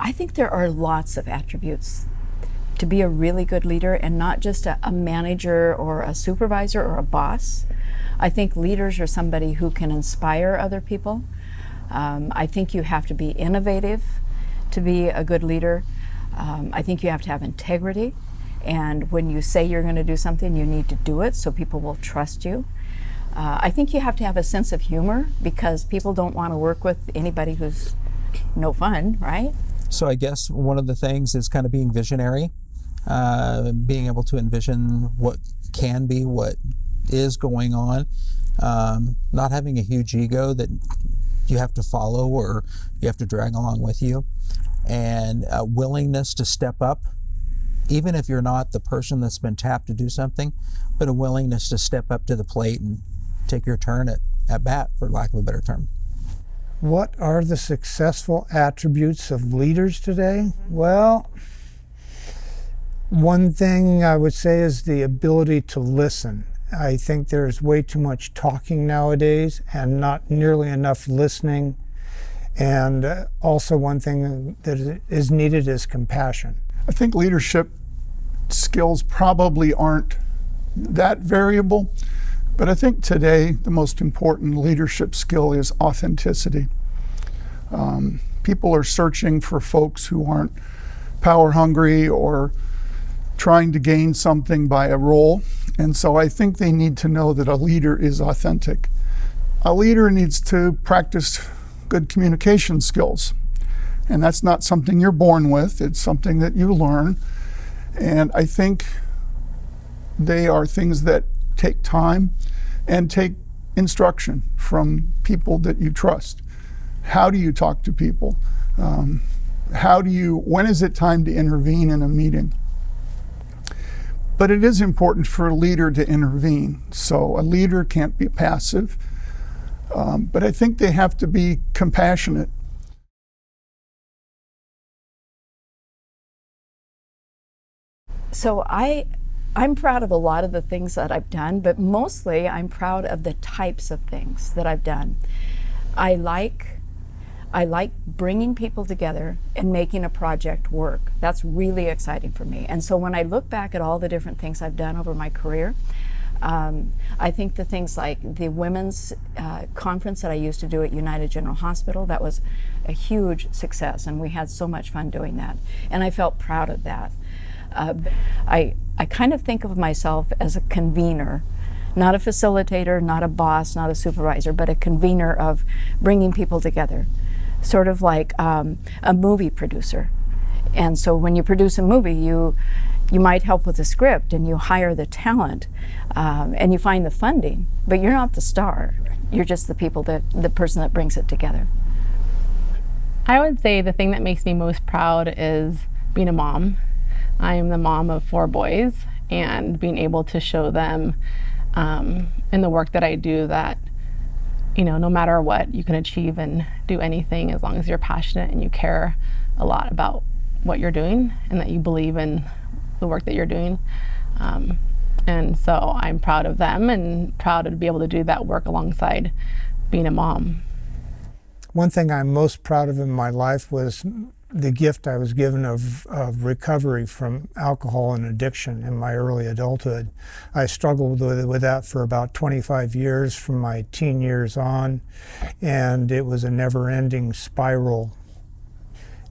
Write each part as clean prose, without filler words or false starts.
I think there are lots of attributes to be a really good leader, and not just a manager or a supervisor or a boss. I think leaders are somebody who can inspire other people. I think you have to be innovative to be a good leader. I think you have to have integrity. And when you say you're going to do something, you need to do it so people will trust you. I think you have to have a sense of humor, because people don't want to work with anybody who's no fun, right? So I guess one of the things is kind of being visionary, being able to envision what can be, what is going on, not having a huge ego that you have to follow or you have to drag along with you, and a willingness to step up, even if you're not the person that's been tapped to do something, but a willingness to step up to the plate and take your turn at bat, for lack of a better term. What are the successful attributes of leaders today? Well, one thing I would say is the ability to listen. I think there's way too much talking nowadays and not nearly enough listening. And also one thing that is needed is compassion. I think leadership skills probably aren't that variable, but I think today the most important leadership skill is authenticity. People are searching for folks who aren't power hungry or trying to gain something by a role, and so I think they need to know that a leader is authentic. A leader needs to practice good communication skills, and that's not something you're born with, it's something that you learn, and I think they are things that take time and take instruction from people that you trust. How do you talk to people? When is it time to intervene in a meeting? But it is important for a leader to intervene. So a leader can't be passive, but I think they have to be compassionate. So I'm proud of a lot of the things that I've done, but mostly I'm proud of the types of things that I've done. I like bringing people together and making a project work. That's really exciting for me. And so when I look back at all the different things I've done over my career, I think the things like the women's conference that I used to do at United General Hospital, that was a huge success, and we had so much fun doing that. And I felt proud of that. I kind of think of myself as a convener, not a facilitator, not a boss, not a supervisor, but a convener of bringing people together, sort of like a movie producer. And so when you produce a movie, you might help with the script and you hire the talent and you find the funding, but you're not the star. You're just the person that brings it together. I would say the thing that makes me most proud is being a mom. I am the mom of 4 boys, and being able to show them in the work that I do that, no matter what, you can achieve and do anything as long as you're passionate and you care a lot about what you're doing and that you believe in the work that you're doing. And so I'm proud of them and proud to be able to do that work alongside being a mom. One thing I'm most proud of in my life was the gift I was given of recovery from alcohol and addiction in my early adulthood. I struggled with that for about 25 years from my teen years on, and it was a never-ending spiral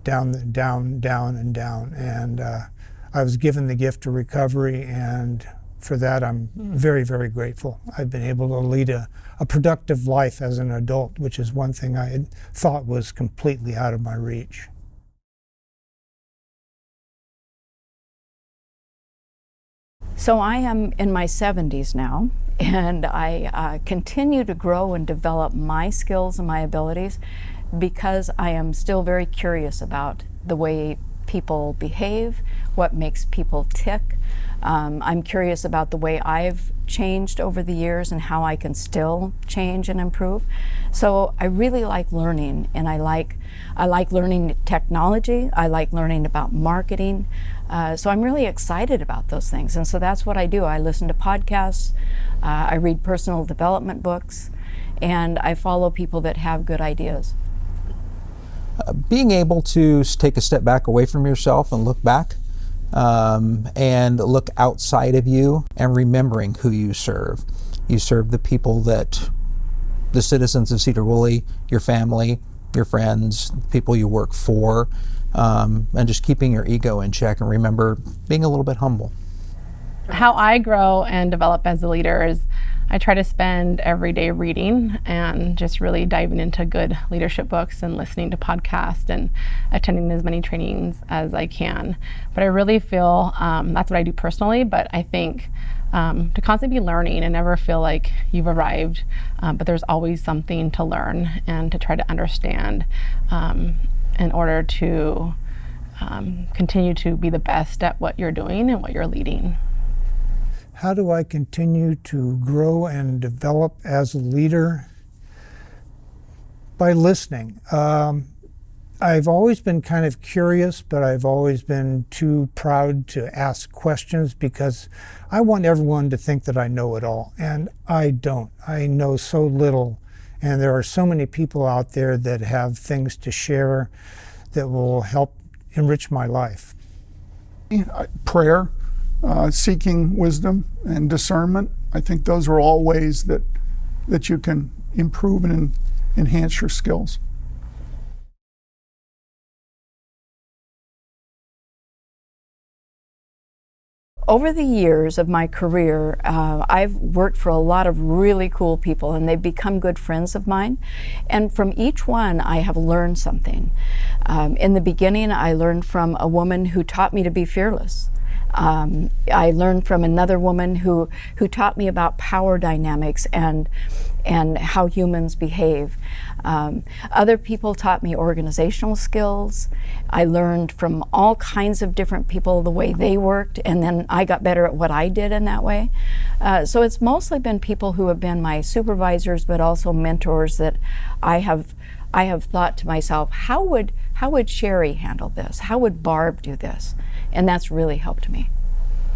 down, and down. And I was given the gift of recovery, and for that I'm very, very grateful. I've been able to lead a productive life as an adult, which is one thing I had thought was completely out of my reach. So I am in my 70s now, and I continue to grow and develop my skills and my abilities because I am still very curious about the way people behave, what makes people tick. I'm curious about the way I've changed over the years and how I can still change and improve. So I really like learning, and I like learning technology. I like learning about marketing. So I'm really excited about those things, and so that's what I do. I listen to podcasts, I read personal development books, and I follow people that have good ideas. being able to take a step back away from yourself and look back and look outside of you and remembering who you serve. You serve the people the citizens of Sedro Woolley, your family, your friends, the people you work for, and just keeping your ego in check, and remember being a little bit humble. How I grow and develop as a leader is I try to spend every day reading and just really diving into good leadership books and listening to podcasts and attending as many trainings as I can. But I really feel that's what I do personally, but I think to constantly be learning and never feel like you've arrived, but there's always something to learn and to try to understand in order to continue to be the best at what you're doing and what you're leading. How do I continue to grow and develop as a leader? By listening. I've always been kind of curious, but I've always been too proud to ask questions because I want everyone to think that I know it all, and I don't. I know so little, and there are so many people out there that have things to share that will help enrich my life. Prayer, seeking wisdom and discernment, I think those are all ways that you can improve and enhance your skills. Over the years of my career, I've worked for a lot of really cool people, and they've become good friends of mine. And from each one, I have learned something. In the beginning, I learned from a woman who taught me to be fearless. I learned from another woman who taught me about power dynamics and how humans behave. Other people taught me organizational skills. I learned from all kinds of different people the way they worked, and then I got better at what I did in that way. So it's mostly been people who have been my supervisors, but also mentors that I have thought to myself, how would Sherry handle this? How would Barb do this? And that's really helped me.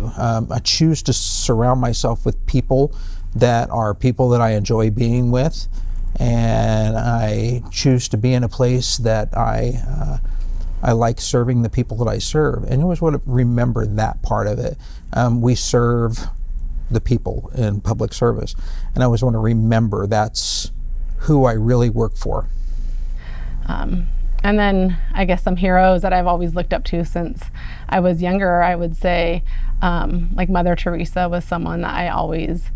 I choose to surround myself with people that I enjoy being with, and I choose to be in a place that I like serving the people that I serve. And I always want to remember that part of it. We serve the people in public service, and I always want to remember that's who I really work for. And then I guess some heroes that I've always looked up to since I was younger, I would say like Mother Teresa was someone that I always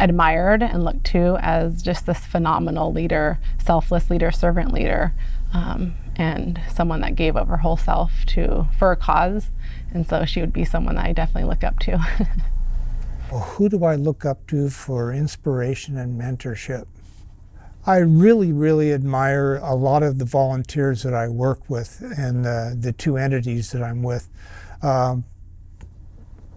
admired and looked to as just this phenomenal leader, selfless leader, servant leader, and someone that gave of her whole self for a cause. And so she would be someone that I definitely look up to. Well, who do I look up to for inspiration and mentorship? I really, really admire a lot of the volunteers that I work with and the two entities that I'm with.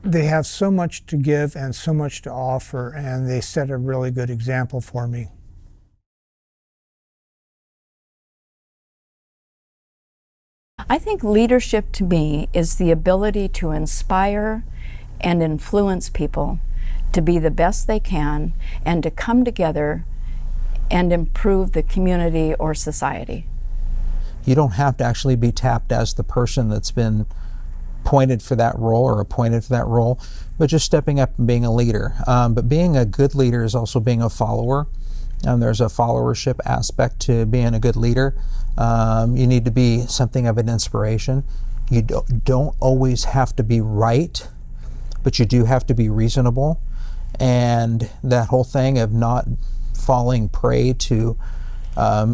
They have so much to give and so much to offer, and they set a really good example for me. I think leadership to me is the ability to inspire and influence people to be the best they can and to come together and improve the community or society. You don't have to actually be tapped as the person that's been appointed for that role or appointed for that role, but just stepping up and being a leader. But being a good leader is also being a follower. There's a followership aspect to being a good leader. You need to be something of an inspiration. You don't always have to be right, but you do have to be reasonable. And that whole thing of not falling prey to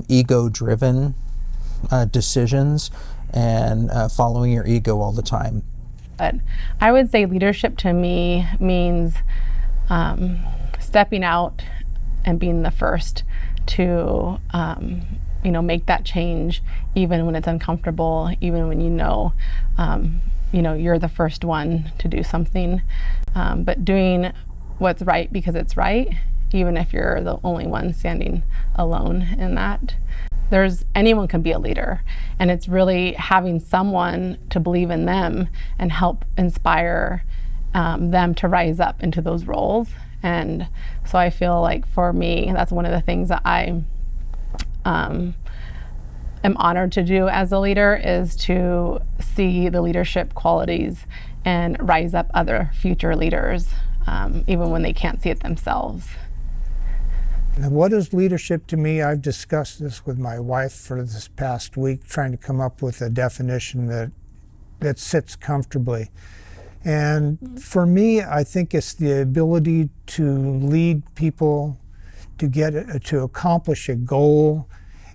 ego-driven decisions and following your ego all the time. But I would say leadership to me means stepping out and being the first to make that change, even when it's uncomfortable, even when you're the first one to do something, but doing what's right because it's right, even if you're the only one standing alone in that. Anyone can be a leader, and it's really having someone to believe in them and help inspire them to rise up into those roles. And so I feel like for me, that's one of the things that I am honored to do as a leader is to see the leadership qualities and rise up other future leaders, even when they can't see it themselves. And what is leadership to me? I've discussed this with my wife for this past week, trying to come up with a definition that sits comfortably. And for me, I think it's the ability to lead people to accomplish a goal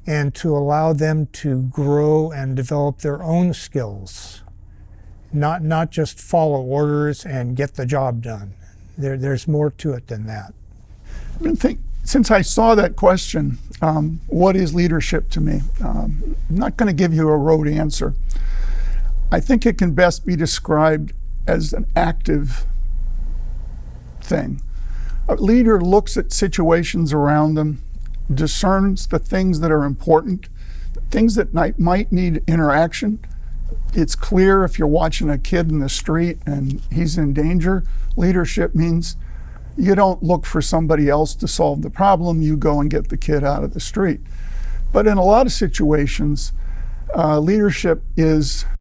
and to allow them to grow and develop their own skills, not just follow orders and get the job done. There's more to it than that. Since I saw that question, what is leadership to me? I'm not going to give you a rote answer. I think it can best be described as an active thing. A leader looks at situations around them, discerns the things that are important, things that might need interaction. It's clear if you're watching a kid in the street and he's in danger. Leadership means you don't look for somebody else to solve the problem, you go and get the kid out of the street. But in a lot of situations, leadership is